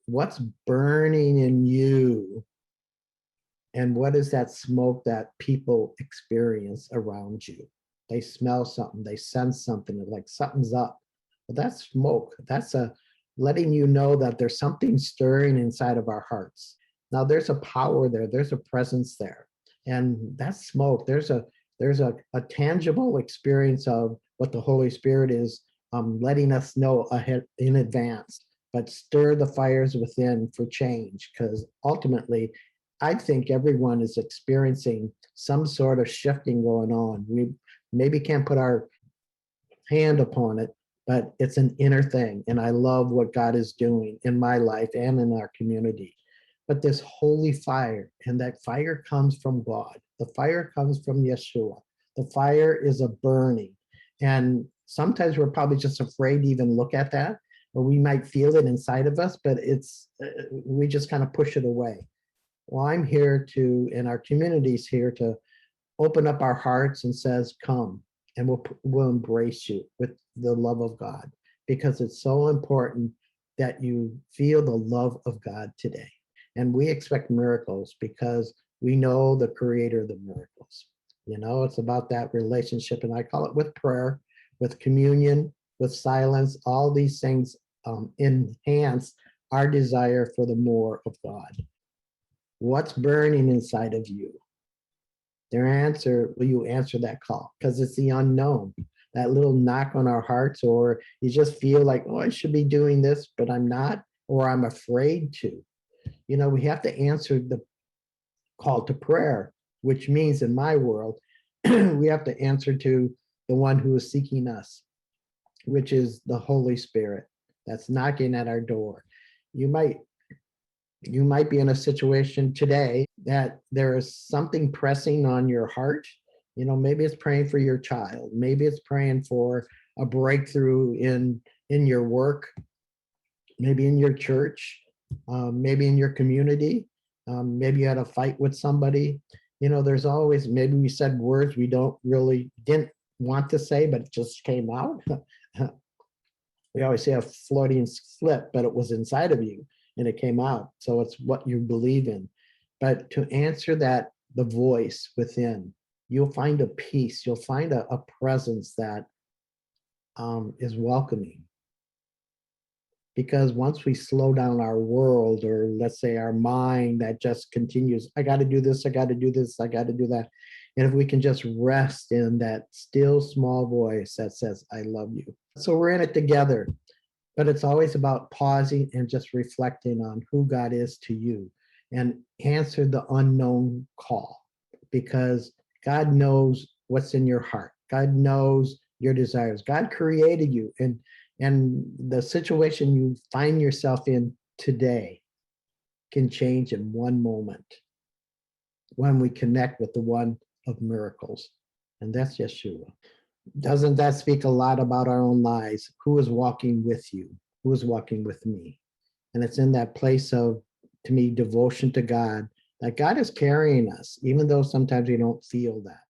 What's burning in you, and what is that smoke that people experience around you? They smell something, they sense something, like something's up. But that's smoke. That's a letting you know that there's something stirring inside of our hearts. Now there's a power there, there's a presence there. And that's smoke. There's a tangible experience of what the Holy Spirit is letting us know ahead in advance. But stir the fires within for change, because ultimately I think everyone is experiencing some sort of shifting going on. We maybe can't put our hand upon it, but it's an inner thing. And I love what God is doing in my life and in our community. But this holy fire, and that fire comes from God. The fire comes from Yeshua. The fire is a burning. And sometimes we're probably just afraid to even look at that, or we might feel it inside of us, but we just kind of push it away. Well, I'm here to, and our community's here to open up our hearts and says, come, and we'll embrace you with the love of God, because it's so important that you feel the love of God today. And we expect miracles because we know the creator of the miracles. It's about that relationship, and I call it with prayer, with communion, with silence. All these things enhance our desire for the more of God. What's burning inside of you? Will you answer that call? Because it's the unknown, that little knock on our hearts, or you just feel like, oh, I should be doing this, but I'm not, or I'm afraid to. We have to answer the call to prayer, which means in my world, we have to answer to the one who is seeking us, which is the Holy Spirit that's knocking at our door. You might be in a situation today that there is something pressing on your heart. Maybe it's praying for your child. Maybe it's praying for a breakthrough in your work, maybe in your church, maybe in your community. Maybe you had a fight with somebody. There's always, maybe we said words we didn't want to say, but it just came out. We always say a Freudian slip, but it was inside of you and it came out. So it's what you believe in. But to answer that, the voice within, you'll find a peace, you'll find a presence that is welcoming. Because once we slow down our world, or let's say our mind that just continues, I got to do this, I got to do this, I got to do that. And if we can just rest in that still small voice that says, I love you. So we're in it together, but it's always about pausing and just reflecting on who God is to you, and answer the unknown call, because God knows what's in your heart. God knows your desires. God created you, and the situation you find yourself in today can change in one moment when we connect with the one of miracles, and that's Yeshua. Doesn't that speak a lot about our own lives? Who is walking with you? Who is walking with me? And it's in that place of, to me, devotion to God, that God is carrying us, even though sometimes we don't feel that.